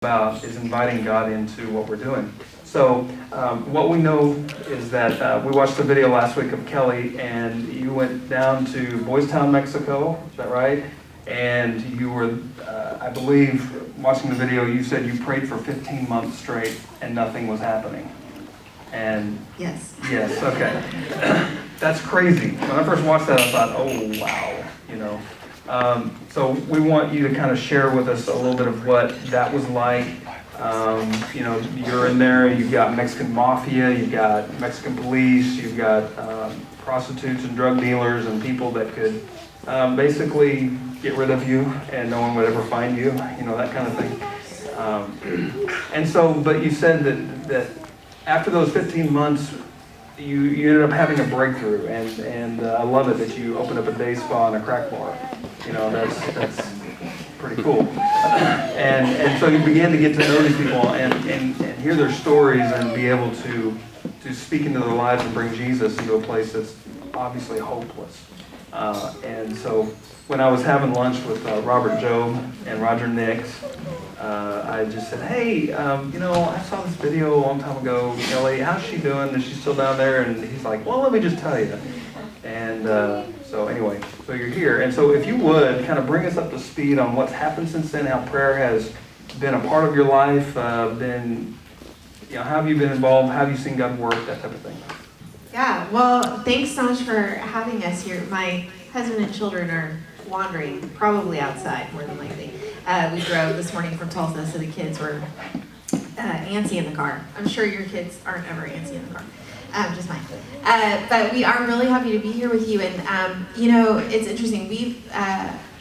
about is inviting God into what we're doing. So what we know is that we watched the video last week of Kelly, and you went down to Boys Town, Mexico, is that right? And you were, I believe, watching the video, you said you prayed for 15 months straight and nothing was happening. And Yes. yes, okay. That's crazy. When I first watched that, I thought, oh, wow, you know. So we want you to kind of share with us a little bit of what that was like. You know, you're in there, you've got Mexican mafia, you've got Mexican police, you've got prostitutes and drug dealers and people that could basically get rid of you and no one would ever find you, you know, that kind of thing. And so, but you said that after those 15 months, you ended up having a breakthrough, and I love it that you opened up a day spa and a crack bar. You know, that's pretty cool. And so you began to get to know these people and hear their stories and be able to speak into their lives and bring Jesus into a place that's obviously hopeless. And so when I was having lunch with Robert Job and Roger Nix, I just said, hey, you know, I saw this video a long time ago, Kelly, how's she doing? Is she still down there? And he's like, well, let me just tell you. And so anyway, so you're here. And so if you would, kind of bring us up to speed on what's happened since then, how prayer has been a part of your life, you know, how have you been involved, how have you seen God work, that type of thing. Yeah, well, thanks so much for having us here. My husband and children are wandering, probably outside, more than likely. We drove this morning from Tulsa, so the kids were antsy in the car. I'm sure your kids aren't ever antsy in the car. Just mine. But we are really happy to be here with you. And, you know, it's interesting.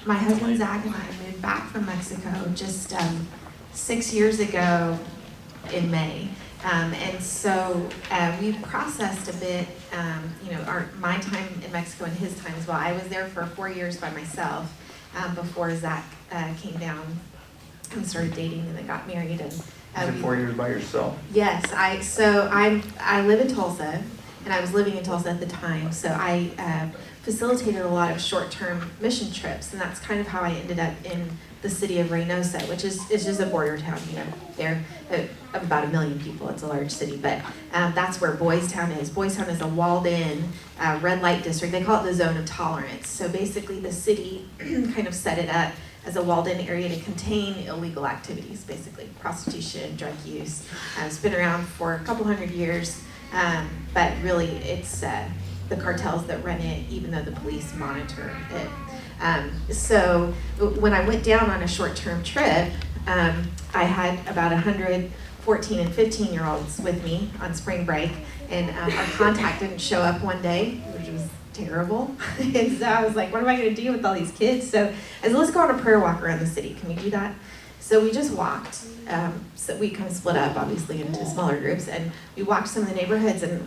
My husband Zach and I moved back from Mexico just 6 years ago in May. And so we processed a bit, you know, my time in Mexico and his time as well. I was there for 4 years by myself before Zach came down and started dating and then got married. And Is it 4 years by yourself? Yes, I live in Tulsa, and I was living in Tulsa at the time, so I facilitated a lot of short-term mission trips, and that's kind of how I ended up in the city of Reynosa, which is just a border town, you know, there of about 1 million people. It's a large city, but that's where Boys Town is. Boys Town is a walled-in red light district. They call it the zone of tolerance. So basically the city kind of set it up as a walled-in area to contain illegal activities, basically prostitution, drug use. It's been around for a couple hundred years, but really it's the cartels that run it, even though the police monitor it. So when I went down on a short-term trip, I had about 100 14 and 15-year-olds with me on spring break, and our contact didn't show up one day, which was terrible. And so I was like, what am I going to do with all these kids? So I said, let's go on a prayer walk around the city. Can we do that? So we just walked. So we kind of split up, obviously, into smaller groups, and we walked some of the neighborhoods. And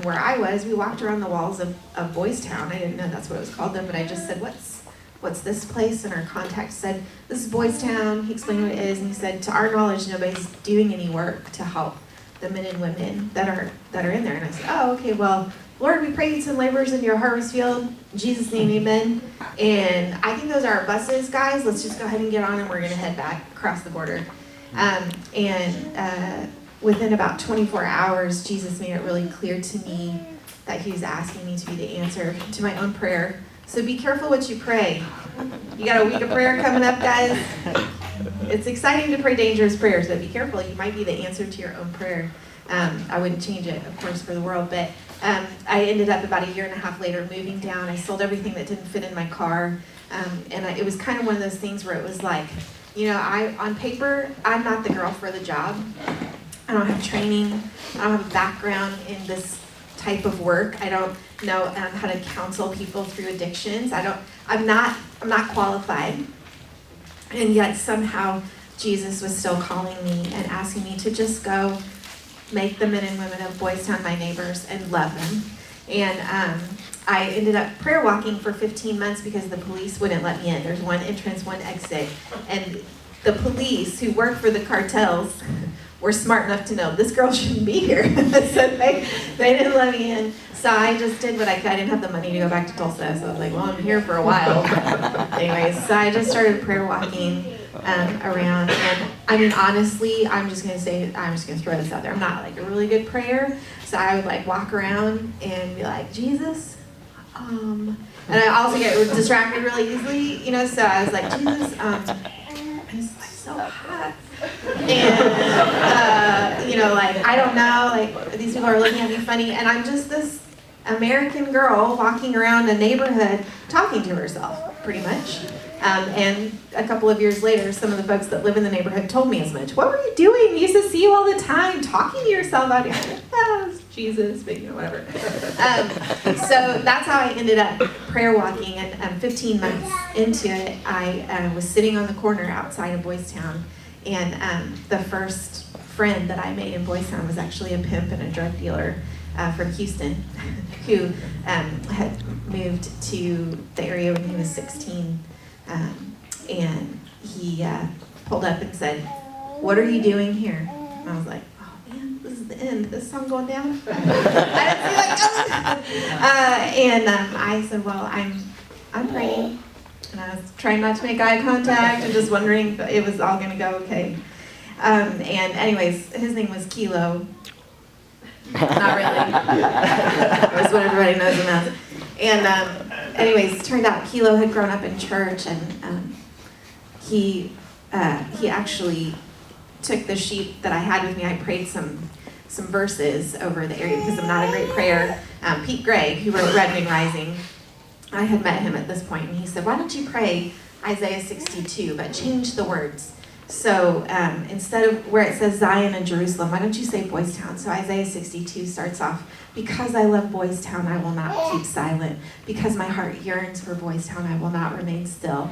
where I was, we walked around the walls of Boys Town. I didn't know that's what it was called then, but I just said, what's this place? And our contact said, this is Boys Town. He explained what it is, and he said, to our knowledge, nobody's doing any work to help the men and women that are in there. And I said, oh, okay, well, Lord, we pray you'd send laborers into your harvest field. In Jesus' name, amen. And I think those are our buses, guys. Let's just go ahead and get on, and we're going to head back across the border. Within about 24 hours, Jesus made it really clear to me that he was asking me to be the answer to my own prayer. So be careful what you pray. You got a week of prayer coming up, guys. It's exciting to pray dangerous prayers, but be careful. You might be the answer to your own prayer. I wouldn't change it, of course, for the world, but I ended up about 1.5 years later moving down. I sold everything that didn't fit in my car, it was kind of one of those things where it was like, you know, on paper, I'm not the girl for the job. I don't have training. I don't have a background in this type of work. I don't know how to counsel people through addictions. I'm not qualified. And yet somehow Jesus was still calling me and asking me to just go make the men and women of Boys Town my neighbors and love them. And I ended up prayer walking for 15 months because the police wouldn't let me in. There's one entrance, one exit. And the police who work for the cartels were smart enough to know this girl shouldn't be here. So they didn't let me in. So I just did what I could. I didn't have the money to go back to Tulsa. So I was like, well, I'm here for a while. Anyways, so I just started prayer walking around. And I mean, honestly, I'm just gonna throw this out there. I'm not like a really good prayer, so I would like walk around and be like, Jesus, and I also get distracted really easily, you know. So I was like, Jesus, it's like so hot, and you know, like I don't know, like these people are looking at me funny, and I'm just this American girl walking around a neighborhood talking to herself, pretty much. And a couple of years later, some of the folks that live in the neighborhood told me as much. What were you doing? We used to see you all the time, talking to yourself out here. It's Jesus, but you know, whatever. So that's how I ended up prayer walking. And 15 months into it, I was sitting on the corner outside of Boys Town. And the first friend that I made in Boys Town was actually a pimp and a drug dealer from Houston, who had moved to the area when he was 16. And he pulled up and said, "What are you doing here?" And I was like, "Oh man, this is the end. This song going down." I didn't see like, and I said, "Well, I'm praying," and I was trying not to make eye contact and just wondering if it was all gonna go okay. And anyways, his name was Kilo. Not really. That's what everybody knows him as. And anyways, it turned out Kilo had grown up in church, and he actually took the sheet that I had with me. I prayed some verses over the area because I'm not a great prayer. Pete Gregg, who wrote Red Wing Rising, I had met him at this point, and he said, "Why don't you pray Isaiah 62, but change the words? So instead of where it says Zion and Jerusalem, why don't you say Boys Town?" So Isaiah 62 starts off, "Because I love Boys Town, I will not keep silent. Because my heart yearns for Boys Town, I will not remain still."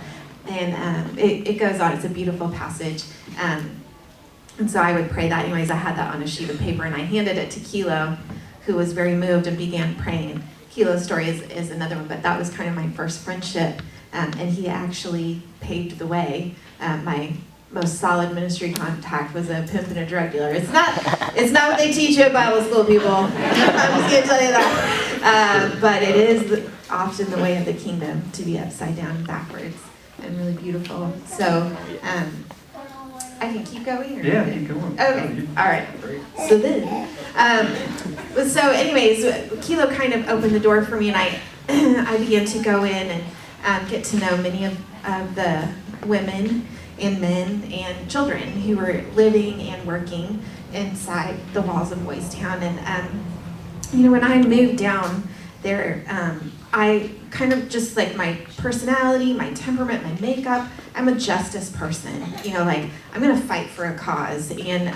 And it goes on. It's a beautiful passage. And so I would pray that. Anyways, I had that on a sheet of paper, and I handed it to Kilo, who was very moved and began praying. Kilo's story is another one, but that was kind of my first friendship. And he actually paved the way. My most solid ministry contact was a pimp and a drug dealer. It's not what they teach you at Bible school, people. I'm just gonna tell you that. But it is often the way of the kingdom to be upside down and backwards and really beautiful. So I can keep going? Or Yeah, keep going. Okay, all right. So then, so anyways, Kilo kind of opened the door for me, and I began to go in and get to know many of the women and men and children who were living and working inside the walls of Boys Town. And you know, when I moved down there, I kind of just like my personality, my temperament, my makeup, I'm a justice person. You know, like I'm gonna fight for a cause. And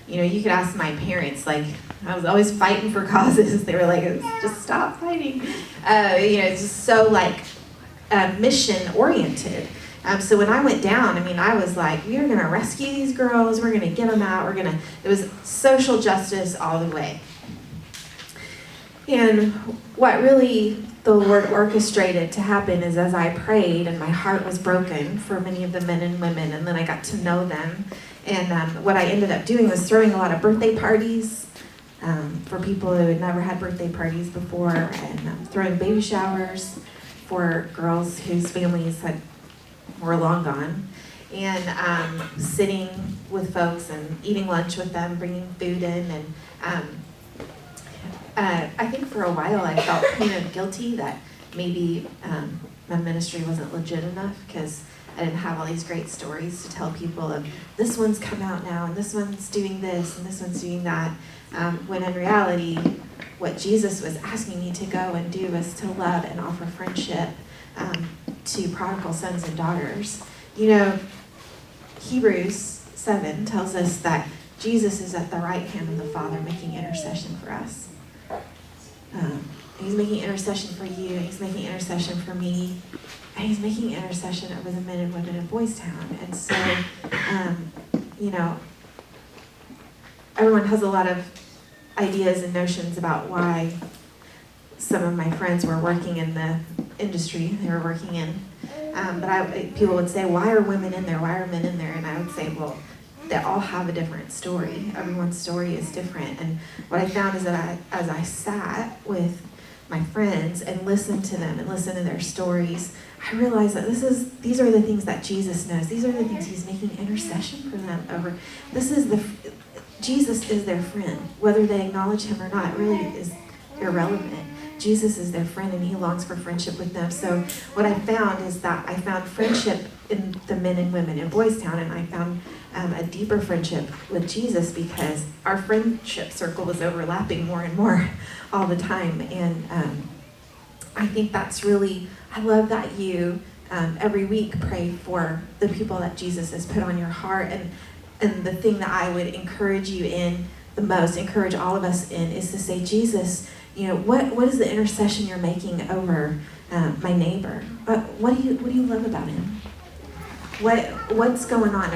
you know, you could ask my parents, like I was always fighting for causes. They were like, "Just stop fighting." You know, it's just so like mission oriented. So when I went down, I mean, I was like, we are going to rescue these girls. We're going to get them out. It was social justice all the way. And what really the Lord orchestrated to happen is as I prayed and my heart was broken for many of the men and women, and then I got to know them. And what I ended up doing was throwing a lot of birthday parties for people who had never had birthday parties before, and throwing baby showers for girls whose families were long gone, and sitting with folks and eating lunch with them, bringing food in. And I think for a while I felt kind of guilty that maybe my ministry wasn't legit enough because I didn't have all these great stories to tell people of this one's come out now and this one's doing this and this one's doing that, when in reality what Jesus was asking me to go and do was to love and offer friendship to prodigal sons and daughters. You know, Hebrews 7 tells us that Jesus is at the right hand of the Father making intercession for us. He's making intercession for you, he's making intercession for me, and he's making intercession over the men and women of Boys Town. And so, you know, everyone has a lot of ideas and notions about why some of my friends were working in the industry they were working in. But people would say, why are women in there? Why are men in there? And I would say, well, they all have a different story. Everyone's story is different. And what I found is that as I sat with my friends and listen to them and listen to their stories, I realize that these are the things that Jesus knows. These are the things he's making intercession for them over. Jesus is their friend. Whether they acknowledge him or not really is irrelevant. Jesus is their friend, and he longs for friendship with them. So what I found is that I found friendship in the men and women in Boys Town, and I found a deeper friendship with Jesus because our friendship circle was overlapping more and more all the time. And I think that's really, I love that you every week pray for the people that Jesus has put on your heart. And the thing that I would encourage you in the most, encourage all of us in, is to say, Jesus, what is the intercession you're making over my neighbor? What do you love about him? What's going on?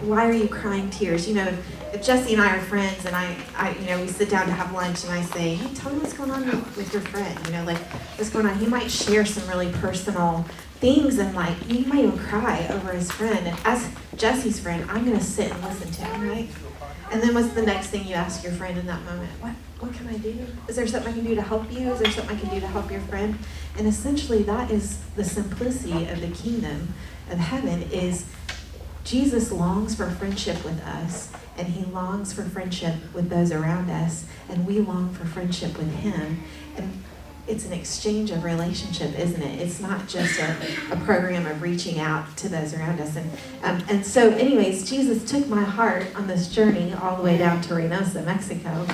Why are you crying tears? If Jesse and I are friends, and we sit down to have lunch, and I say, hey, tell me what's going on with your friend. What's going on? He might share some really personal things, and he might even cry over his friend. And as Jesse's friend, I'm going to sit and listen to him, right? And then what's the next thing you ask your friend in that moment? What can I do? Is there something I can do to help you? Is there something I can do to help your friend? And essentially that is the simplicity of the kingdom of heaven. Is Jesus longs for friendship with us, and he longs for friendship with those around us, and we long for friendship with him. And it's an exchange of relationship, isn't it? It's not just a program of reaching out to those around us. And so anyways, Jesus took my heart on this journey all the way down to Reynosa, Mexico,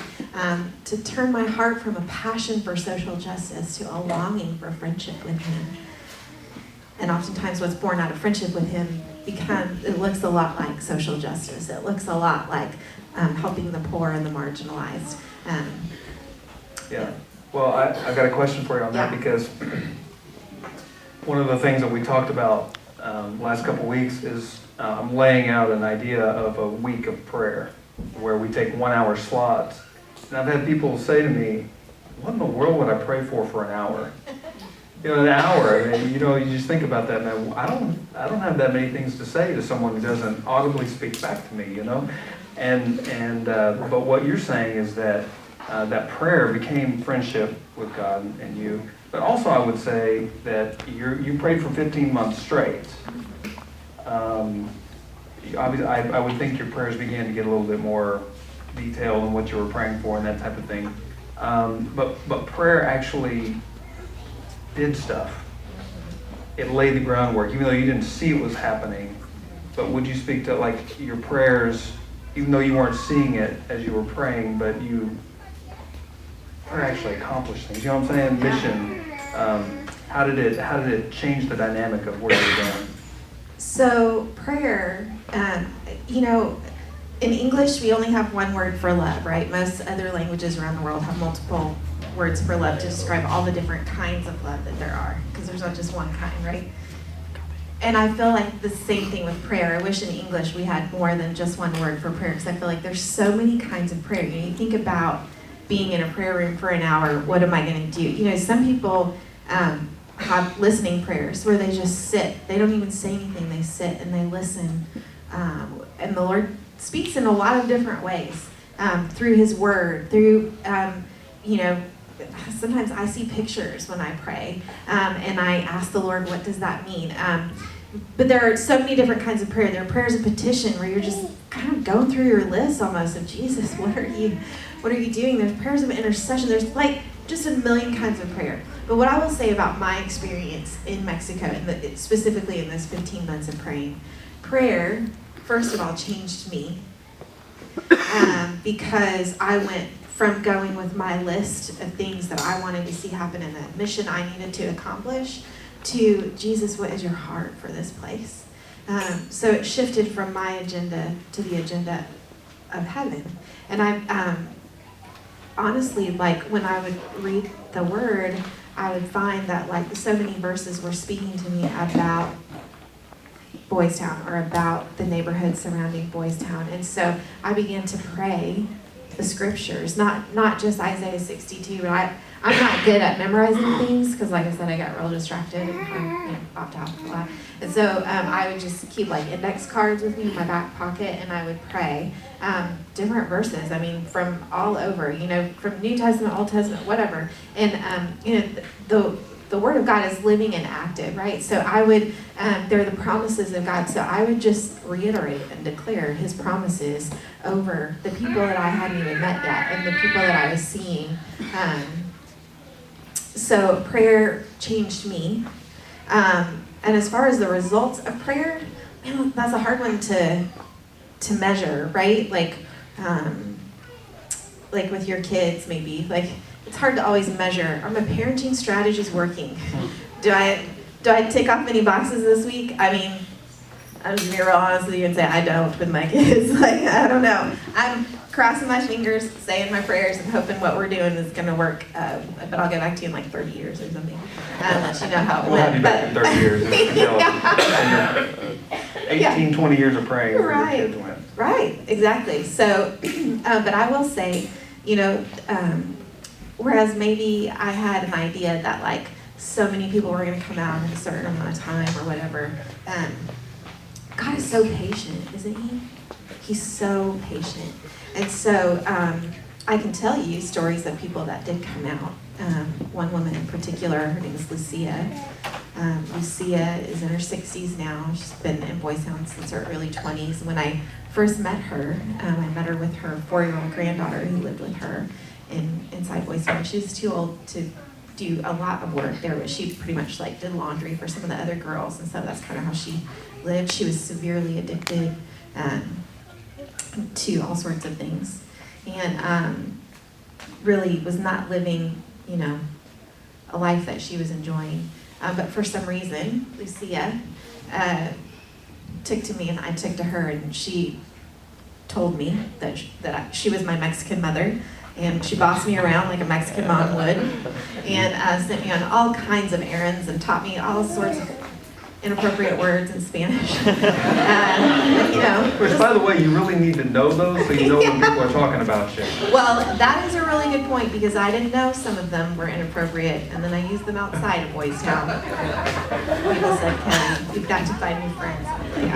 to turn my heart from a passion for social justice to a longing for friendship with him. And oftentimes what's born out of friendship with him it looks a lot like social justice. It looks a lot like helping the poor and the marginalized. Yeah. Well, I've got a question for you on that, because one of the things that we talked about last couple weeks is I'm laying out an idea of a week of prayer where we take 1 hour slots. And I've had people say to me, what in the world would I pray for an hour? An hour. I mean, you just think about that, man. I don't have that many things to say to someone who doesn't audibly speak back to me, but what you're saying is that that prayer became friendship with God and you. But also I would say that you prayed for 15 months straight. Obviously, I would think your prayers began to get a little bit more detailed in what you were praying for and that type of thing. But prayer actually did stuff. It laid the groundwork, even though you didn't see it was happening. But would you speak to your prayers, even though you weren't seeing it as you were praying, but prayer actually accomplished things? You know what I'm saying? Mission. How did it change the dynamic of where you're going? So prayer, in English we only have one word for love, right? Most other languages around the world have multiple words for love to describe all the different kinds of love that there are, because there's not just one kind, right? And I feel like the same thing with prayer. I wish in English we had more than just one word for prayer, because I feel like there's so many kinds of prayer. You think about being in a prayer room for an hour, what am I going to do? Some people have listening prayers where they just sit. They don't even say anything. They sit and they listen. And the Lord speaks in a lot of different ways, through his word, through, sometimes I see pictures when I pray, and I ask the Lord, what does that mean? But there are so many different kinds of prayer. There are prayers of petition where you're just kind of going through your list almost of, Jesus, what are you doing? There's prayers of intercession. There's just a million kinds of prayer. But what I will say about my experience in Mexico, and specifically in this 15 months of praying, prayer, first of all, changed me, because I went from going with my list of things that I wanted to see happen in a mission I needed to accomplish to, Jesus, what is your heart for this place? So it shifted from my agenda to the agenda of heaven. And I honestly, when I would read the word, I would find that so many verses were speaking to me about Boys Town or about the neighborhood surrounding Boys Town. And so I began to pray the scriptures, not just Isaiah 62, but I'm not good at memorizing things because, like I said, I got real distracted and kind of popped out a lot. And so I would just keep like index cards with me in my back pocket, and I would pray different verses. I mean, from all over, from New Testament, Old Testament, whatever. And the Word of God is living and active, right? So I would, they're the promises of God. So I would just reiterate and declare His promises over the people that I hadn't even met yet and the people that I was seeing. So prayer changed me. And as far as the results of prayer, that's a hard one to measure, right? Like with your kids, maybe. Like, it's hard to always measure. Are my parenting strategies working? Do I tick off any boxes this week? I mean, I'm just gonna be real honest with you and say I don't with my kids. Like, I don't know. I'm crossing my fingers, saying my prayers, and hoping what we're doing is gonna work. But I'll get back to you in like 30 years or something. Let you know how it We'll have went. you back in 30 years. Yeah. 18, 20 years of praying. Where Right. your kids went. Right, exactly. So, but I will say, whereas maybe I had an idea that like so many people were going to come out in a certain amount of time or whatever, God is so patient, isn't He? He's so patient. And so I can tell you stories of people that did come out. One woman in particular, her name is Lucia. Lucia is in her 60s now. She's been in Boy Scouts since her early 20s. When I first met her, I met her with her 4-year-old granddaughter who lived with her inside Boy Scouts. She was too old to do a lot of work there, but she pretty much like did laundry for some of the other girls, and so that's kind of how she lived. She was severely addicted to all sorts of things, and really was not living, a life that she was enjoying. But for some reason, Lucia took to me, and I took to her, and she told me that she was my Mexican mother, and she bossed me around like a Mexican mom would, and sent me on all kinds of errands and taught me all sorts of inappropriate words in Spanish. Which, by the way, you really need to know those so you know when people are talking about you. Well, that is a really good point because I didn't know some of them were inappropriate, and then I used them outside of Boys Town. People said, Kelly, you've got to find new friends. I was like, I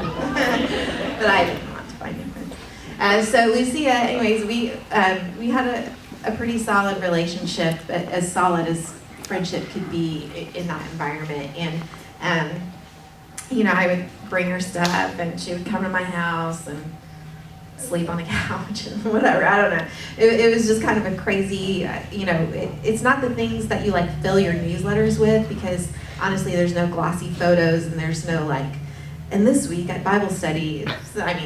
know. But I didn't want to find new friends. So Lucia, anyways, we had a pretty solid relationship, but as solid as friendship could be in that environment. And I would bring her stuff, and she would come to my house and sleep on the couch and whatever. I don't know. It was just kind of a crazy, it's not the things that you like fill your newsletters with, because honestly, there's no glossy photos and there's no and this week at Bible study,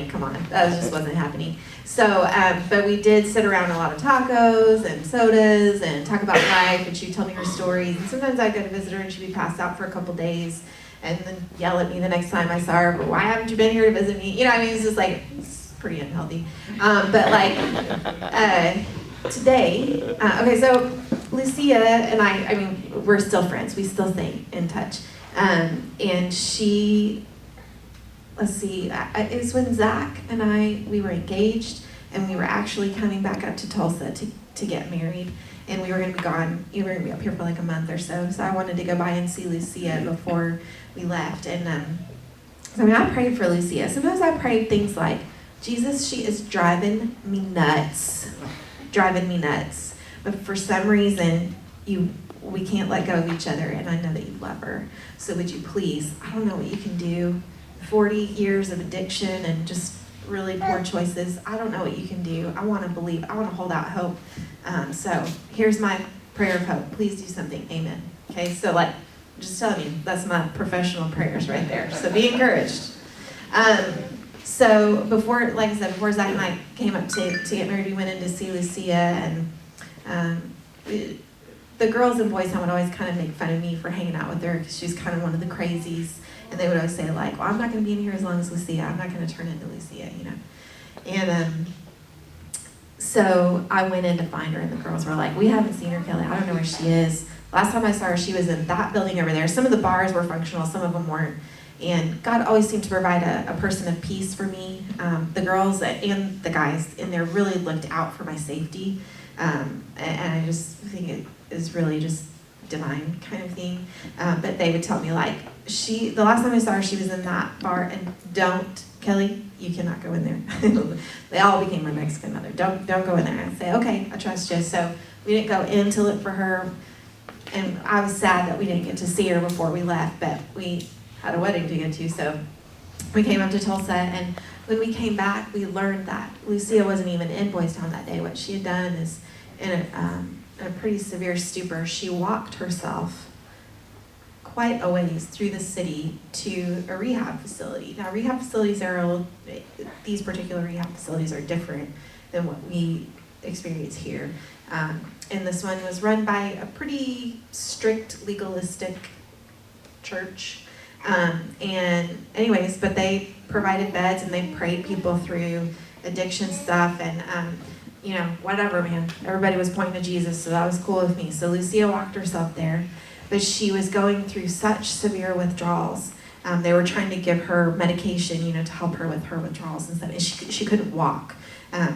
come on, that just wasn't happening. So, but we did sit around a lot of tacos and sodas and talk about life, and she'd tell me her stories. And sometimes I'd go to visit her and she'd be passed out for a couple days and then yell at me the next time I saw her, but why haven't you been here to visit me? It's just it's pretty unhealthy. Today, okay, so Lucia and I we're still friends. We still stay in touch. And she, let's see, it was when Zach and we were engaged, and we were actually coming back up to Tulsa to get married, and we were going to be gone. We were going to be up here for like a month or so, so I wanted to go by and see Lucia before we left. And I prayed for Lucia. Sometimes I prayed things like, Jesus, she is driving me nuts. But for some reason, we can't let go of each other, and I know that you love her. So would you please, I don't know what you can do, 40 years of addiction and just really poor choices. I don't know what you can do. I want to believe. I want to hold out hope. So here's my prayer of hope. Please do something. Amen. Okay, so just telling you, that's my professional prayers right there. So be encouraged. So before Zach and I came up to get married, we went in to see Lucia, and the girls and boys would always kind of make fun of me for hanging out with her because she's kind of one of the crazies. And they would always say, well, I'm not going to be in here as long as Lucia. I'm not going to turn into Lucia, And so I went in to find her, and the girls were like, we haven't seen her, Kelly. I don't know where she is. Last time I saw her, she was in that building over there. Some of the bars were functional, some of them weren't. And God always seemed to provide a person of peace for me. The girls and the guys in there really looked out for my safety. And I just think it is really just divine kind of thing. But they would tell me, like, the last time I saw her, she was in that bar, and Kelly, you cannot go in there. They all became my Mexican mother. Don't go in there. And I'd say, okay, I trust you. So we didn't go in to look for her. And I was sad that we didn't get to see her before we left, but we had a wedding to get to. So we came up to Tulsa, and when we came back, we learned that Lucia wasn't even in Boys Town that day. What she had done is, in a pretty severe stupor, she walked herself quite a ways through the city to a rehab facility. Now, rehab facilities these particular rehab facilities are different than what we experience here. And this one was run by a pretty strict, legalistic church. And anyways, but they provided beds and they prayed people through addiction stuff and, whatever, man. Everybody was pointing to Jesus, so that was cool with me. So Lucia walked herself there. But she was going through such severe withdrawals. They were trying to give her medication, to help her with her withdrawals and stuff. And she couldn't walk.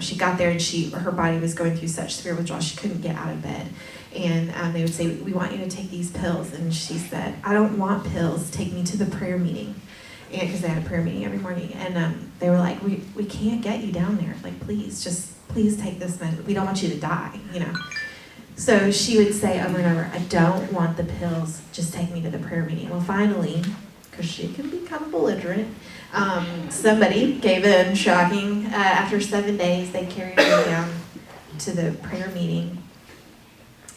She got there and her body was going through such severe withdrawals, she couldn't get out of bed. And they would say, we want you to take these pills. And she said, I don't want pills. Take me to the prayer meeting. Because they had a prayer meeting every morning. And they were like, we can't get you down there. Like, please take this medicine. We don't want you to die, So she would say over and over, I don't want the pills, just take me to the prayer meeting. Well, finally, because she can be kind of belligerent, somebody gave in, shocking. After 7 days, they carried her down to the prayer meeting.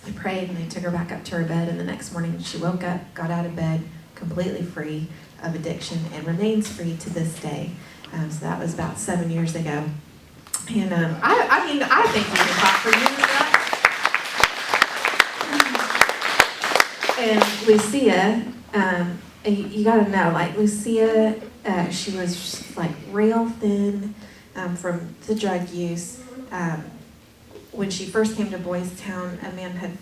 They prayed and they took her back up to her bed, and the next morning she woke up, got out of bed, completely free of addiction, and remains free to this day. So that was about 7 years ago. And I think we can clap for you for that. And Lucia, you gotta know, like Lucia, she was just, like rail thin from the drug use. When she first came to Boys Town, a man had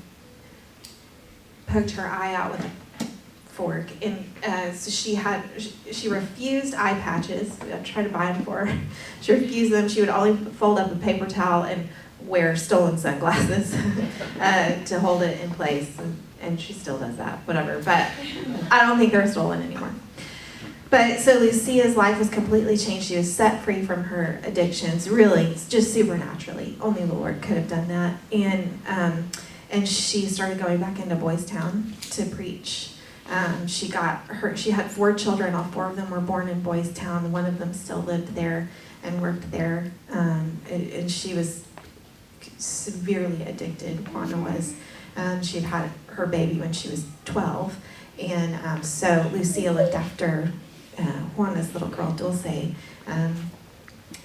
poked her eye out with a fork, and so she refused eye patches. I tried to buy them for her. She refused them. She would only fold up a paper towel and wear stolen sunglasses to hold it in place. And she still does that, whatever. But I don't think they're stolen anymore. But so Lucia's life was completely changed. She was set free from her addictions, really, just supernaturally. Only the Lord could have done that. And she started going back into Boys Town to preach. She had 4 children. All 4 of them were born in Boys Town. One of them still lived there and worked there. And she was severely addicted, Juana was. She'd had her baby when she was 12. And so Lucia looked after Juana's little girl, Dulce.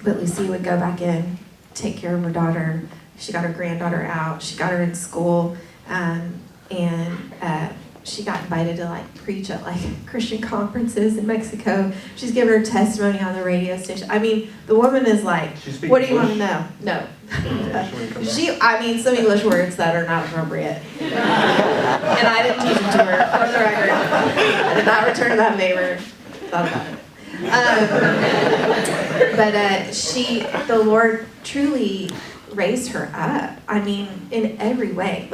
But Lucia would go back in, take care of her daughter. She got her granddaughter out. She got her in school. And she got invited to preach at Christian conferences in Mexico. She's given her testimony on the radio station. I mean, the woman is what do you want to know? No. Some English words that are not appropriate. And I didn't teach them to her, for the record. I did not return that favor. Thought about it. But the Lord truly raised her up. I mean, in every way.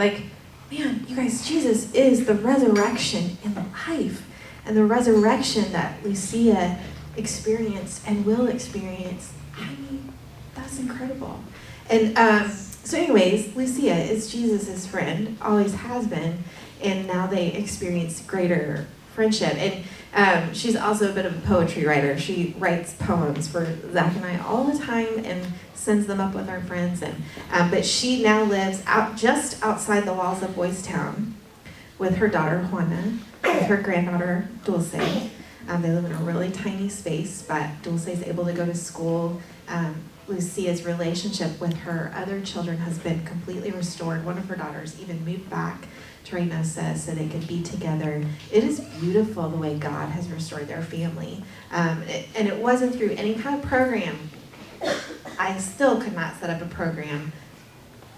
Man, you guys, Jesus is the resurrection and the life. And the resurrection that Lucia experienced and will experience, that's incredible. And so anyways, Lucia is Jesus' friend, always has been, and now they experience greater friendship. And she's also a bit of a poetry writer. She writes poems for Zach and I all the time and sends them up with our friends. But she now lives just outside the walls of Boys Town with her daughter, Juana, with her granddaughter, Dulce. They live in a really tiny space, but Dulce is able to go to school. Lucia's relationship with her other children has been completely restored. One of her daughters even moved back to Reynosa so they could be together. It is beautiful the way God has restored their family. And it wasn't through any kind of program. I still could not set up a program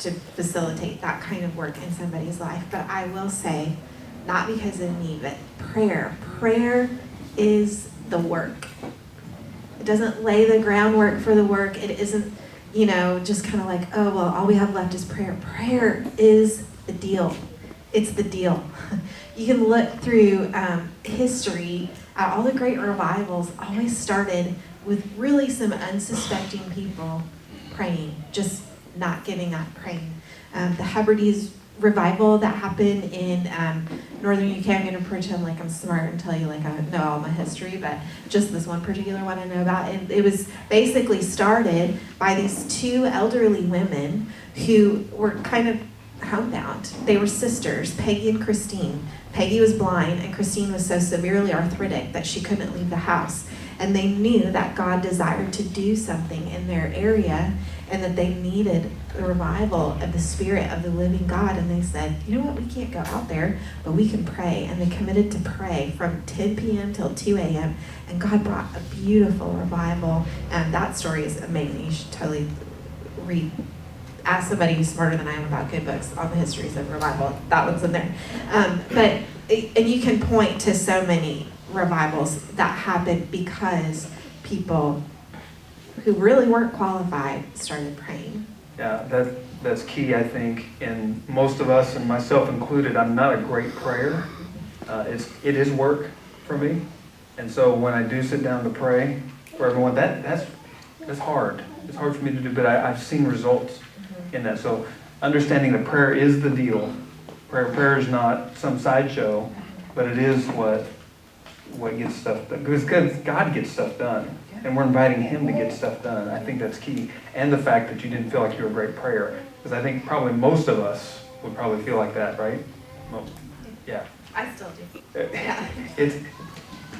to facilitate that kind of work in somebody's life. But I will say, not because of me, but prayer. Prayer is the work. It doesn't lay the groundwork for the work. It isn't, just kind of like, oh, well, all we have left is prayer. Prayer is the deal. It's the deal. You can look through history. All the great revivals always started with really some unsuspecting people praying, just not giving up praying. The Hebrides revival that happened in northern UK, I'm going to pretend like I'm smart and tell you like I know all my history, but just this one particular one I know about. And it was basically started by these two elderly women who were kind of homebound. They were sisters, Peggy and Christine. Peggy was blind and Christine was so severely arthritic that she couldn't leave the house. And they knew that God desired to do something in their area and that they needed the revival of the Spirit of the living God. And they said, you know what, we can't go out there, but we can pray. And they committed to pray from 10 p.m. till 2 a.m. And God brought a beautiful revival. And that story is amazing. You should totally ask somebody who's smarter than I am about good books on the histories of revival. That one's in there. And you can point to so many revivals that happened because people who really weren't qualified started praying. Yeah, that's key, I think, in most of us, and myself included. I'm not a great prayer. It is work for me. And so when I do sit down to pray for everyone, that's hard. It's hard for me to do, but I've seen results in that. So understanding that prayer is the deal. Prayer is not some sideshow, but it is what gets stuff done. Because God gets stuff done, and we're inviting Him to get stuff done. I think that's key. And the fact that you didn't feel like you were a great prayer, because I think probably most of us would probably feel like that, right? Yeah. I still do. Yeah.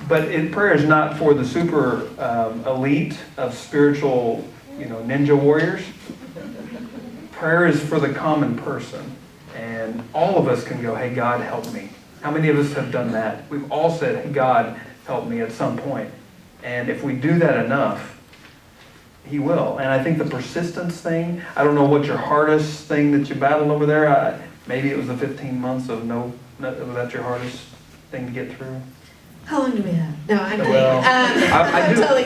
Prayer is not for the super elite of spiritual, ninja warriors. Prayer is for the common person. And all of us can go, hey, God, help me. How many of us have done that? We've all said, hey, God, help me at some point. And if we do that enough, He will. And I think the persistence thing, I don't know what your hardest thing that you battled over there. Maybe it was the 15 months of was that your hardest thing to get through? How long do we have? No, I'm kidding.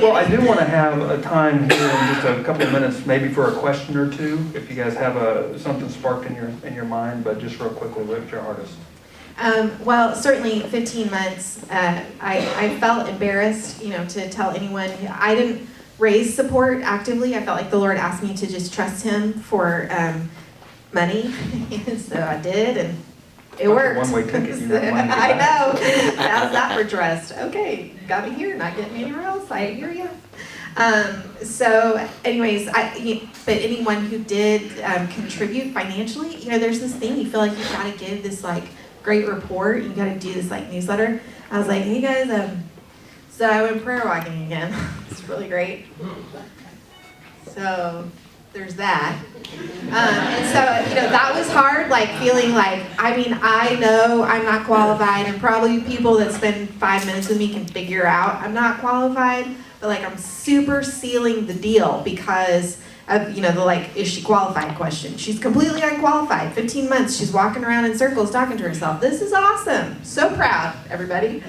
Well, I do want to have a time here in just a couple of minutes, maybe for a question or two, if you guys have something sparked in your mind, but just real quickly, what's your hardest? Well, certainly 15 months. I felt embarrassed, to tell anyone. I didn't raise support actively. I felt like the Lord asked me to just trust Him for money, so I did, and it worked. One-way ticket. You know, I know. How's that for trust? Okay, got me here, not getting me anywhere else. I hear you. So, anyways, but anyone who did contribute financially, there's this thing you feel like you got to give this like great report. You got to do this like newsletter. I was like, hey guys, so I went prayer walking again. It's really great. So there's that. And so, that was hard, like feeling like, I know I'm not qualified, and probably people that spend 5 minutes with me can figure out I'm not qualified, but like I'm super sealing the deal because of, the is she qualified question. She's completely unqualified. 15 months, she's walking around in circles talking to herself. This is awesome. So proud, everybody.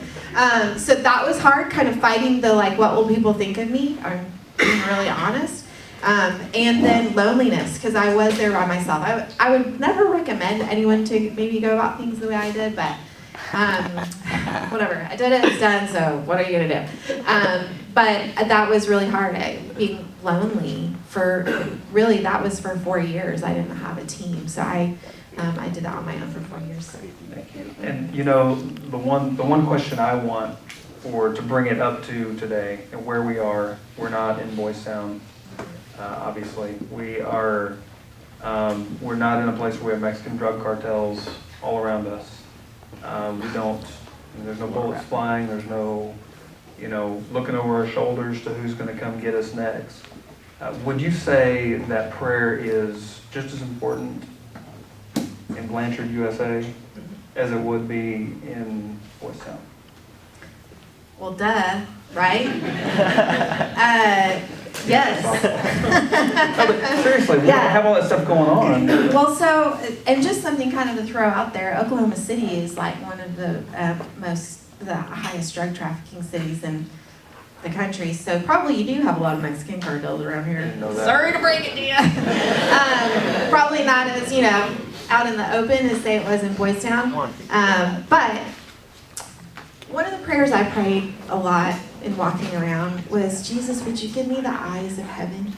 So that was hard, kind of fighting the what will people think of me? I'm being really honest. And then loneliness, because I was there by myself. I would never recommend anyone to maybe go about things the way I did, but whatever. I did it, it's done, so what are you going to do? But that was really hard, being lonely that was for 4 years. I didn't have a team, so I did that on my own for 4 years. So. Thank you. And the one question I want to bring it up to today, and where we are, we're not in Boys Town. Obviously, we're not in a place where we have Mexican drug cartels all around us. There's no bullets flying, there's no, looking over our shoulders to who's going to come get us next. Would you say that prayer is just as important in Blanchard, USA, as it would be in Boys Town? Well, duh, right? Yes. No, but seriously, we don't have all that stuff going on. Well, so, and just something kind of to throw out there, Oklahoma City is like one of the highest drug trafficking cities in the country, so probably you do have a lot of Mexican cartels around here. Didn't know that. Sorry to break it to you. Probably not as, out in the open as say it was in Boys Town. But one of the prayers I prayed a lot in walking around was, Jesus, would you give me the eyes of heaven?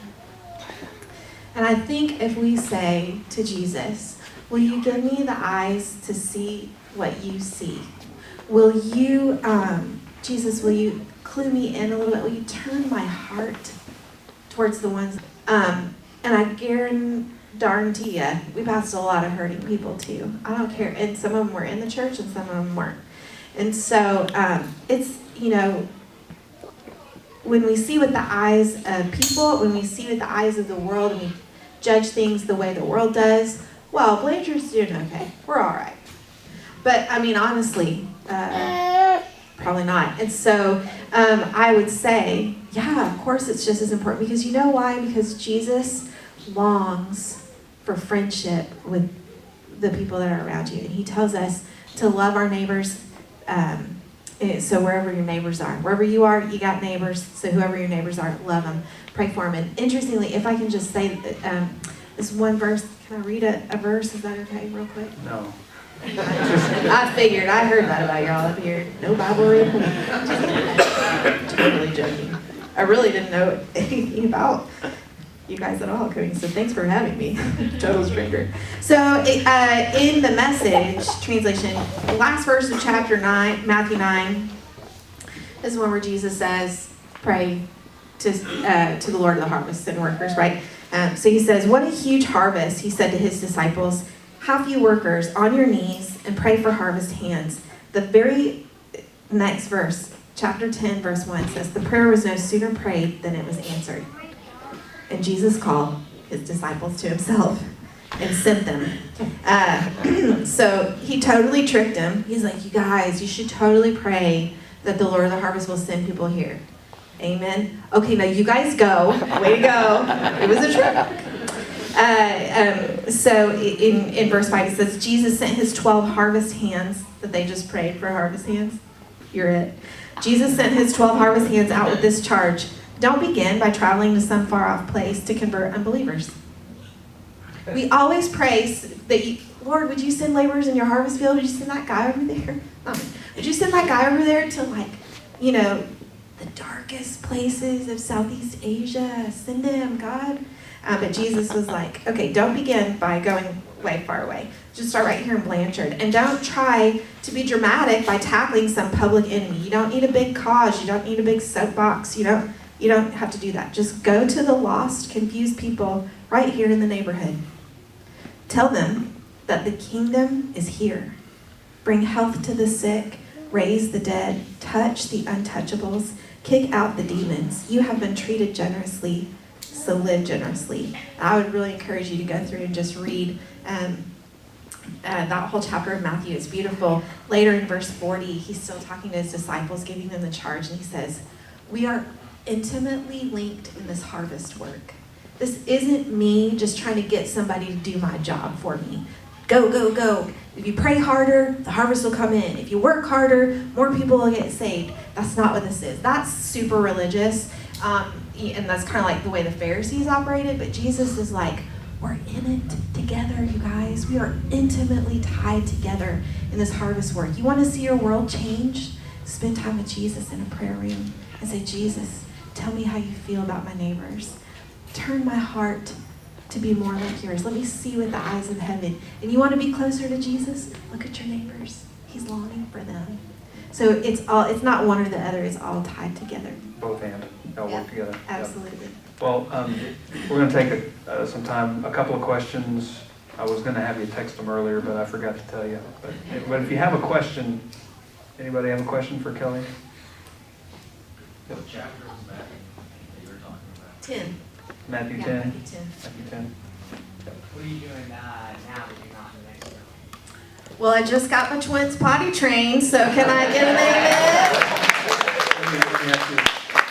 And I think if we say to Jesus, will you give me the eyes to see what you see? Will you, Jesus, will you clue me in a little bit? Will you turn my heart towards the ones, and I guarantee you, we passed a lot of hurting people too. I don't care, and some of them were in the church and some of them weren't. And so it's, when we see with the eyes of people, when we see with the eyes of the world, and we judge things the way the world does, well, Blanchard's doing okay. We're all right. But, honestly, probably not. And so I would say, yeah, of course it's just as important. Because you know why? Because Jesus longs for friendship with the people that are around you. And he tells us to love our neighbors. So wherever your neighbors are. Wherever you are, you got neighbors. So whoever your neighbors are, love them. Pray for them. And interestingly, if I can just say this one verse, can I read a verse? Is that okay real quick? No. I figured. I heard that about y'all up here. No Bible reading. Totally joking. I really didn't know anything about you guys at all, Cody. So thanks for having me. Total stranger. So in the Message translation, the last verse of chapter 9, Matthew 9, is one where Jesus says, pray to the Lord of the harvest and workers, right? So he says, what a huge harvest, he said to his disciples. Have you workers on your knees and pray for harvest hands. The very next verse, chapter 10, verse 1 says, the prayer was no sooner prayed than it was answered. And Jesus called his disciples to himself and sent them. So he totally tricked them. He's like, you guys, you should totally pray that the Lord of the harvest will send people here. Amen. Okay, now you guys go. Way to go. It was a trick. So in verse 5 it says, Jesus sent his 12 harvest hands, that they just prayed for harvest hands. You're it. Jesus sent his 12 harvest hands out with this charge. Don't begin by traveling to some far off place to convert unbelievers. We always pray that, Lord, would you send laborers in your harvest field? Would you send that guy over there? Would you send that guy over there to the darkest places of Southeast Asia? Send him, God. But Jesus was like, okay, don't begin by going way far away. Just start right here in Blanchard. And don't try to be dramatic by tackling some public enemy. You don't need a big cause. You don't need a big soapbox. You don't have to do that. Just go to the lost, confused people right here in the neighborhood. Tell them that the kingdom is here. Bring health to the sick, raise the dead, touch the untouchables, kick out the demons. You have been treated generously, so live generously. I would really encourage you to go through and just read that whole chapter of Matthew. It's beautiful. Later in verse 40, he's still talking to his disciples, giving them the charge, and he says, we are intimately linked in this harvest work. This isn't me just trying to get somebody to do my job for me. Go, go, go. If you pray harder, the harvest will come in. If you work harder, more people will get saved. That's not what this is. That's super religious. And that's kind of like the way the Pharisees operated. But Jesus is like, we're in it together, you guys. We are intimately tied together in this harvest work. You want to see your world change? Spend time with Jesus in a prayer room and say, Jesus, tell me how you feel about my neighbors. Turn my heart to be more like yours. Let me see with the eyes of heaven. And you want to be closer to Jesus? Look at your neighbors. He's longing for them. So it's not one or the other. It's all tied together. Both and. They'll work together. Absolutely. Yep. Well, we're going to take some time, a couple of questions. I was going to have you text them earlier, but I forgot to tell you. But if you have a question, anybody have a question for Kelly? What chapter was that you were talking about? 10. Matthew Yeah, 10. Matthew 10. Matthew 10. What are you doing now that you're not in Mexico? Well, I just got my twins potty trained, so can I get an amen? Let me ask you,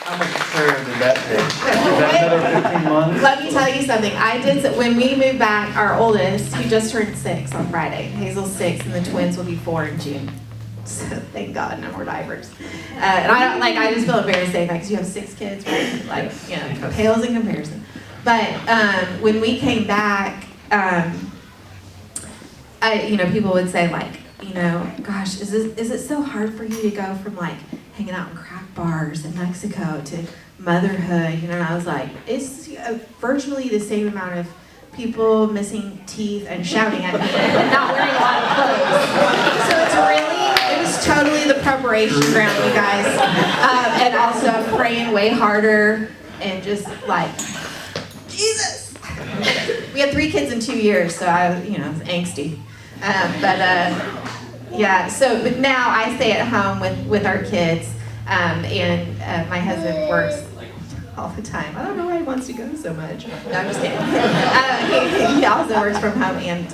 how much prayer did that take? Is that another 15 months? Let me tell you something. When we moved back, our oldest, he just turned 6 on Friday. Hazel's 6, and the twins will be 4 in June. So thank God, no more diapers. And I just feel embarrassed saying that because you have 6 kids, right? Like, you know, pales in comparison. But when we came back, people would say like, gosh, is it so hard for you to go from like hanging out in crack bars in Mexico to motherhood? And I was like, it's virtually the same amount of people missing teeth and shouting at me and not wearing a lot of clothes. So it was totally the preparation ground, you guys. And also I'm praying way harder and just like, Jesus. We had 3 kids in 2 years, so I was angsty. But now I stay at home with our kids, and my husband works all the time. I don't know why he wants to go so much. No, I'm just kidding. He also works from home and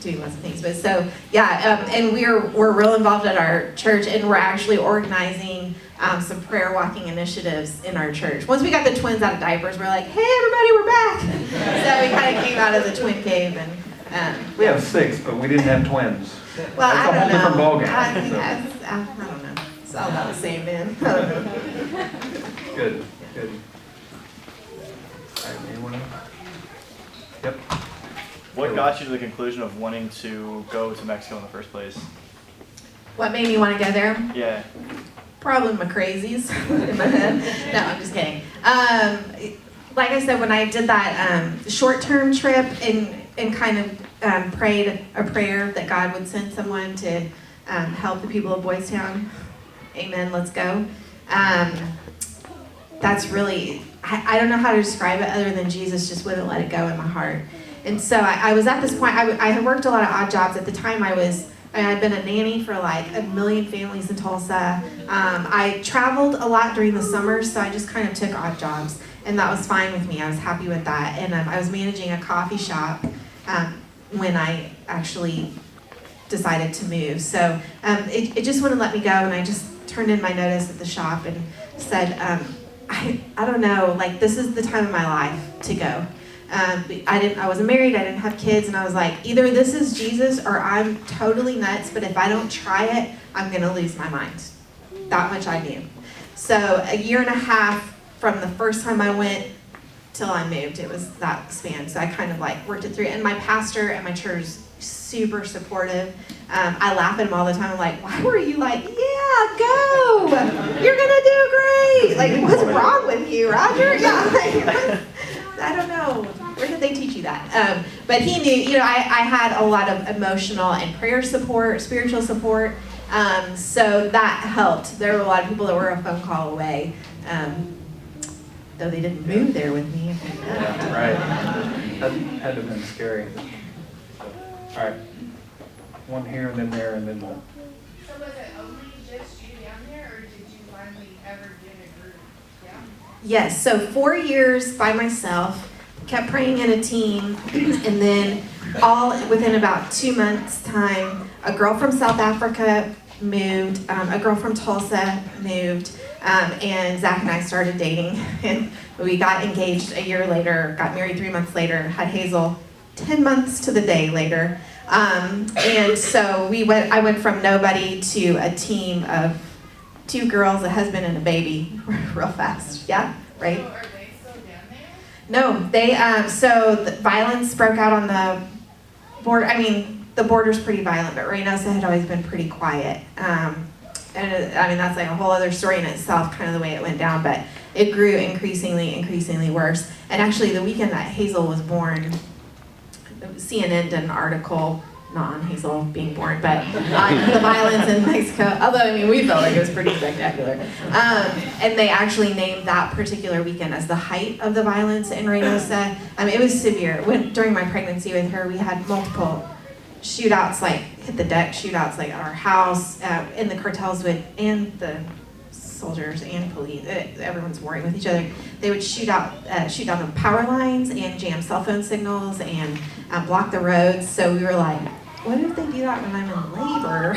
doing lots of things. But so, and we're real involved at our church, and we're actually organizing some prayer walking initiatives in our church. Once we got the twins out of diapers, we're like, hey, everybody, we're back. So we kind of came out of the twin cave. And We have 6, but we didn't have twins. well, That's a whole different ballgame. I don't know. It's all about the same man. Good. All right, anyone else? Yep. What got you to the conclusion of wanting to go to Mexico in the first place? What made me want to go there? Yeah. Probably my crazies in my head. No, I'm just kidding. Like I said, when I did that short-term trip and kind of prayed a prayer that God would send someone to help the people of Boys Town. Amen, let's go. That's really, I don't know how to describe it other than Jesus just wouldn't let it go in my heart. And so I was at this point, I had worked a lot of odd jobs. At the time I'd been a nanny for like 1 million families in Tulsa. I traveled a lot during the summer, so I just kind of took odd jobs. And that was fine with me. I was happy with that. And I was managing a coffee shop when I actually decided to move. So it just wouldn't let me go, and I just turned in my notice at the shop and said, I don't know, like this is the time of my life to go. I wasn't married, I didn't have kids, and I was like, either this is Jesus or I'm totally nuts, but if I don't try it, I'm gonna lose my mind. That much I knew. So 1.5 years from the first time I went till I moved, it was that span. So I kind of like worked it through. And my pastor at my church is super supportive. I laugh at him all the time. I'm like, why were you like, yeah, go. You're going to do great. Like, what's wrong with you, Roger? Yeah. Like, I don't know. Where did they teach you that? But he knew, I had a lot of emotional and prayer support, spiritual support. So that helped. There were a lot of people that were a phone call away. Though they didn't move there with me. Yeah, right. That had to have been scary. All right. One here and then there and then one. So was it only just you down there, or did you finally ever get a group down there? Yes, so 4 years by myself, kept praying in a team, and then all within about 2 months' time, a girl from South Africa moved, a girl from Tulsa moved, and Zach and I started dating, and we got engaged a year later, got married 3 months later, had Hazel 10 months to the day later. And so I went from nobody to a team of 2 girls, a husband, and a baby real fast. Yeah, right? So are they still down there? No, so the violence broke out on the border. I mean, the border's pretty violent, but Reynosa had always been pretty quiet. And that's like a whole other story in itself, kind of the way it went down, but it grew increasingly worse. And actually, the weekend that Hazel was born, CNN did an article, not on Hazel being born, but on the violence in Mexico. Although, we felt like it was pretty spectacular. And they actually named that particular weekend as the height of the violence in Reynosa. It was severe. During my pregnancy with her, we had multiple shootouts, like hit the deck shootouts, like at our house, and the cartels and the soldiers and police, everyone's warring with each other. They would shoot down the power lines and jam cell phone signals and block the roads. So we were like, what if they do that when I'm in labor?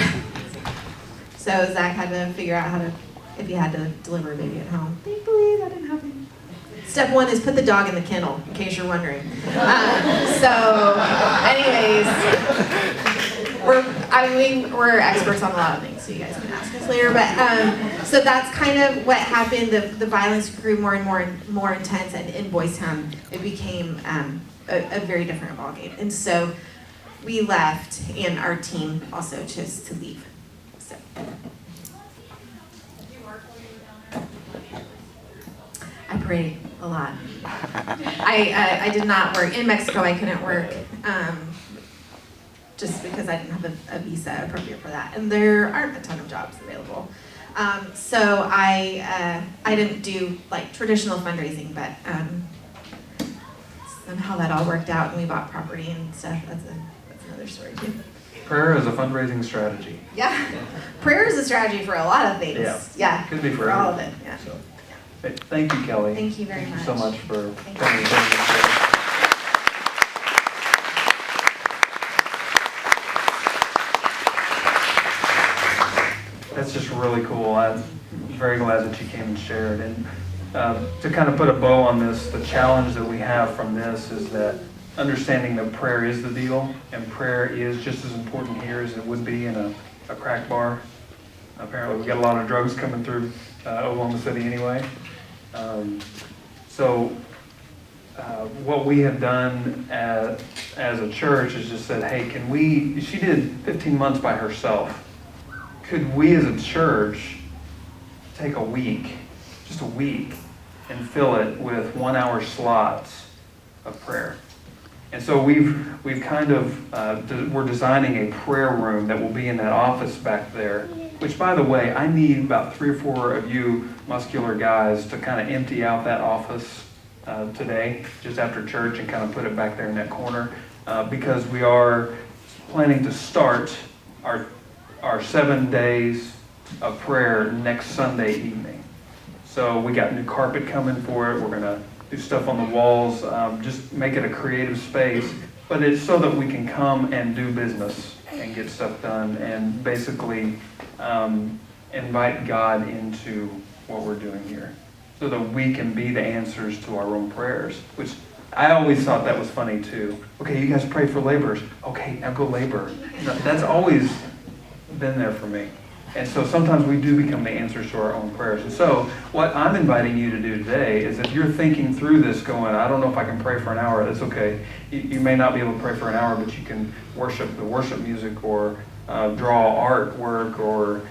So Zach had to figure out if he had to deliver a baby at home. Thankfully, that didn't happen. Step 1 is put the dog in the kennel, in case you're wondering. Anyways, we're experts on a lot of things, so you guys can ask us later. But so that's kind of what happened. The violence grew more and more intense, and in Boys Town, it became a very different ballgame. And so we left, and our team also chose to leave. So. I prayed a lot. I did not work. In Mexico, I couldn't work just because I didn't have a visa appropriate for that. And there aren't a ton of jobs available. So I didn't do like traditional fundraising, but somehow that all worked out and we bought property and stuff. That's another story too. Prayer is a fundraising strategy. Yeah. Prayer is a strategy for a lot of things. Yeah. Could be For all of it, yeah. So, hey, thank you, Kelly. Thank you very much. Thank you so much for Thank coming and sharing this with us. That's just really cool. I'm very glad that you came and shared. And to kind of put a bow on this, the challenge that we have from this is that understanding that prayer is the deal, and prayer is just as important here as it would be in a crack bar. Apparently, we got a lot of drugs coming through Oklahoma City anyway. What we have done as a church is just said, hey, she did 15 months by herself. Could we as a church take a week, just a week, and fill it with 1 hour slots of prayer? And so we've kind of, we're designing a prayer room that will be in that office back there, which by the way, I need about 3 or 4 of you muscular guys to kind of empty out that office today, just after church, and kind of put it back there in that corner, because we are planning to start our 7 days of prayer next Sunday evening. So we got new carpet coming for it. We're going to do stuff on the walls, just make it a creative space, but it's so that we can come and do business and get stuff done and basically invite God into what we're doing here so that we can be the answers to our own prayers, which I always thought that was funny too. Okay, you guys pray for laborers. Okay, now go labor. That's always been there for me. And so sometimes we do become the answers to our own prayers. And so what I'm inviting you to do today is if you're thinking through this going, I don't know if I can pray for an hour, that's okay. You may not be able to pray for an hour, but you can worship the worship music or draw artwork, or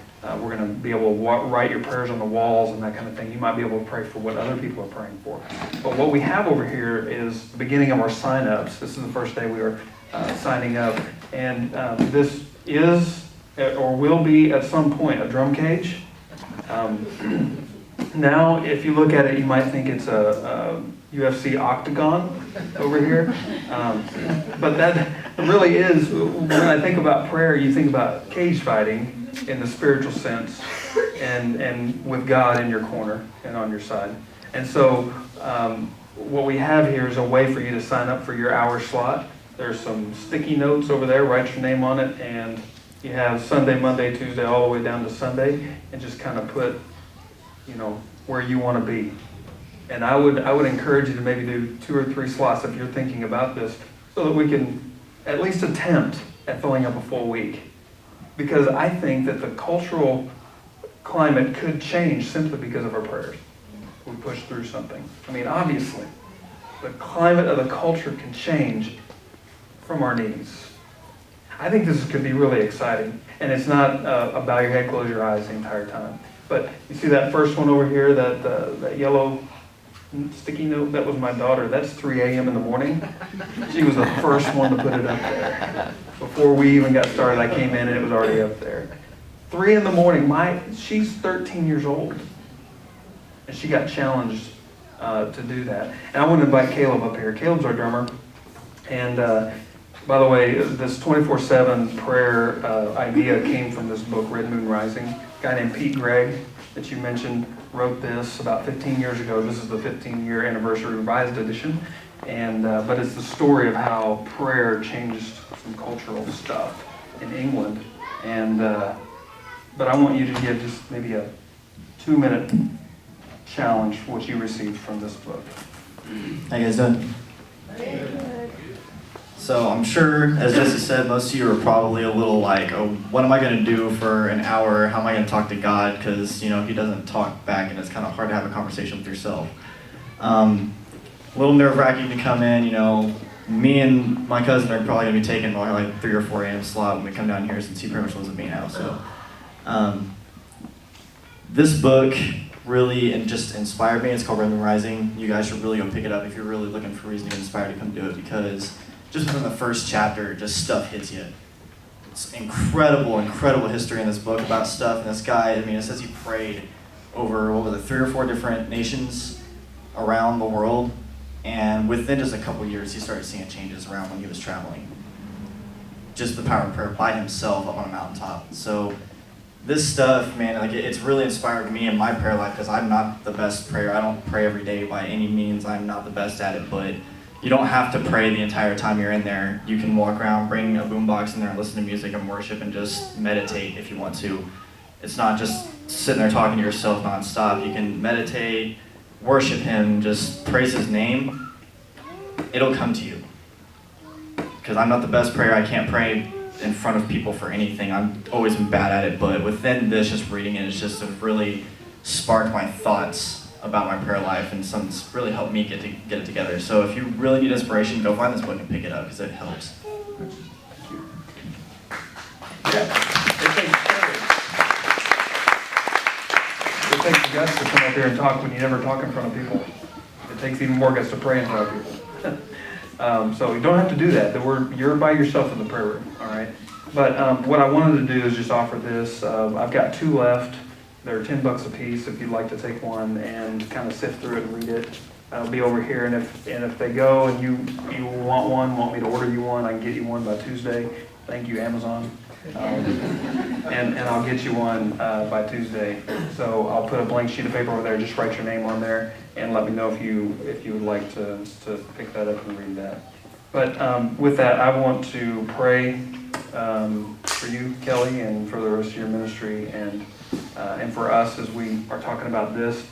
we're going to be able to write your prayers on the walls and that kind of thing. You might be able to pray for what other people are praying for. But what we have over here is the beginning of our sign-ups. This is the first day we are signing up. And this is or will be at some point a drum cage. Now, if you look at it, you might think it's a UFC octagon over here. But that really is, when I think about prayer, you think about cage fighting in the spiritual sense, and with God in your corner and on your side. And so what we have here is a way for you to sign up for your hour slot. There's some sticky notes over there, write your name on it, and you have Sunday, Monday, Tuesday, all the way down to Sunday, and just kind of put, where you want to be. And I would encourage you to maybe do 2 or 3 slots if you're thinking about this, so that we can at least attempt at filling up a full week. Because I think that the cultural climate could change simply because of our prayers. We push through something. I mean, obviously, the climate of the culture can change from our knees. I think this could be really exciting, and it's not a bow your head, close your eyes the entire time. But you see that first one over here, that yellow sticky note? That was my daughter. That's 3 a.m. in the morning. She was the first one to put it up there. Before we even got started, I came in and it was already up there. 3 in the morning. She's 13 years old, and she got challenged to do that. And I want to invite Caleb up here. Caleb's our drummer, and by the way, this 24/7 prayer idea came from this book, Red Moon Rising. A guy named Pete Greig, that you mentioned, wrote this about 15 years ago. This is the 15-year anniversary revised edition. And but it's the story of how prayer changed some cultural stuff in England. And but I want you to give just maybe a 2-minute challenge for what you received from this book. How you guys doing? So I'm sure, as Jesse said, most of you are probably a little like, oh, what am I going to do for an hour? How am I going to talk to God? Because, you know, he doesn't talk back and it's kind of hard to have a conversation with yourself. A little nerve-wracking to come in, you know. Me and my cousin are probably going to be taking like 3 or 4 a.m. slot when we come down here since he pretty much lives with me now. So this book really just inspired me. It's called Rhythm Rising. You guys should really go pick it up if you're really looking for a reason to get inspired to come do it, because just within the first chapter, just stuff hits you. It's incredible history in this book about stuff. And this guy, I mean, it says he prayed over, 3 or 4 different nations around the world. And within just a couple years, he started seeing changes around when he was traveling. Just the power of prayer by himself up on a mountaintop. So this stuff, man, like it's really inspired me in my prayer life, because I'm not the best prayer. I don't pray every day by any means. I'm not the best at it, but you don't have to pray the entire time you're in there. You can walk around, bring a boombox in there and listen to music and worship and just meditate if you want to. It's not just sitting there talking to yourself nonstop. You can meditate, worship him, just praise his name. It'll come to you. Because I'm not the best prayer. I can't pray in front of people for anything. I've always been bad at it, but within this, just reading it, it's just really sparked my thoughts about my prayer life, and something's really helped me get it together. So if you really need inspiration, go find this book and pick it up, because it helps. It takes guts to come up here and talk when you never talk in front of people. It takes even more guts to pray in front of people. So you don't have to do that. You're by yourself in the prayer room, all right? But what I wanted to do is just offer this. I've got 2 left. They're $10 a piece if you'd like to take one and kind of sift through it and read it. I'll be over here, and if they go and you want me to order you one, I can get you one by Tuesday. Thank you, Amazon. And I'll get you one by Tuesday. So I'll put a blank sheet of paper over there. Just write your name on there and let me know if you would like to pick that up and read that. But with that, I want to pray for you, Kelly, and for the rest of your ministry, and for us as we are talking about this.